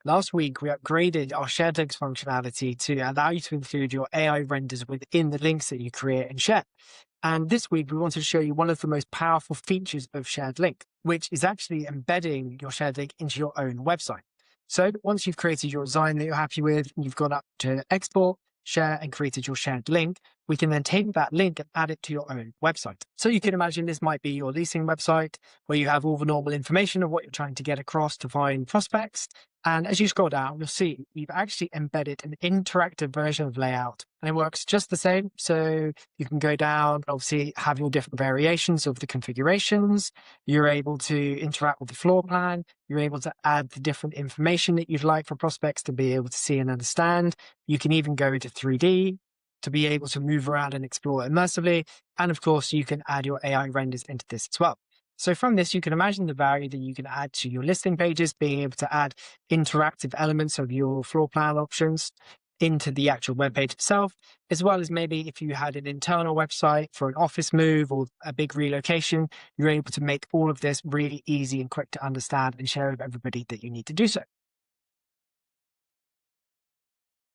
Last week, we upgraded our shared links functionality to allow you to include your AI renders within the links that you create and share. And this week, we wanted to show you one of the most powerful features of shared link, which is actually embedding your shared link into your own website. So once you've created your design that you're happy with, you've gone up to export, share, and created your shared link, we can then take that link and add it to your own website. So you can imagine this might be your leasing website where you have all the normal information of what you're trying to get across to find prospects. And as you scroll down, you'll see we've actually embedded an interactive version of layout, and it works just the same. So you can go down, obviously have your different variations of the configurations. You're able to interact with the floor plan. You're able to add the different information that you'd like for prospects to be able to see and understand. You can even go into 3D to be able to move around and explore immersively. And of course, you can add your AI renders into this as well. So from this, you can imagine the value that you can add to your listing pages, being able to add interactive elements of your floor plan options into the actual web page itself, as well as maybe if you had an internal website for an office move or a big relocation, you're able to make all of this really easy and quick to understand and share with everybody that you need to do so.